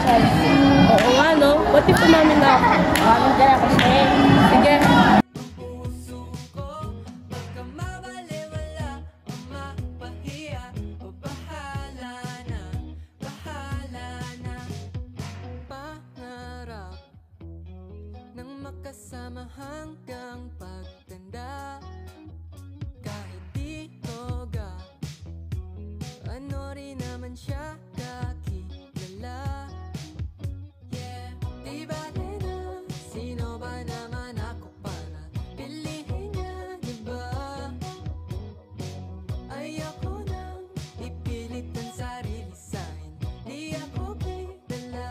Oo nga, no? Ba't di pumamin na ako? Maraming ka na kasi. Sige. Makasama hanggang pagtanda. Kahit di toga, ano rin naman siya kakilala. Yeah, di bale na sino ba naman ako para piliin niya, di ba? Ayoko nang ipilit ang sarili sa'kin, di ako kilala.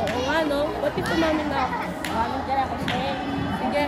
Oo nga, no? Ba't di pumamin na ako? Maraming ka na kasi. Sige.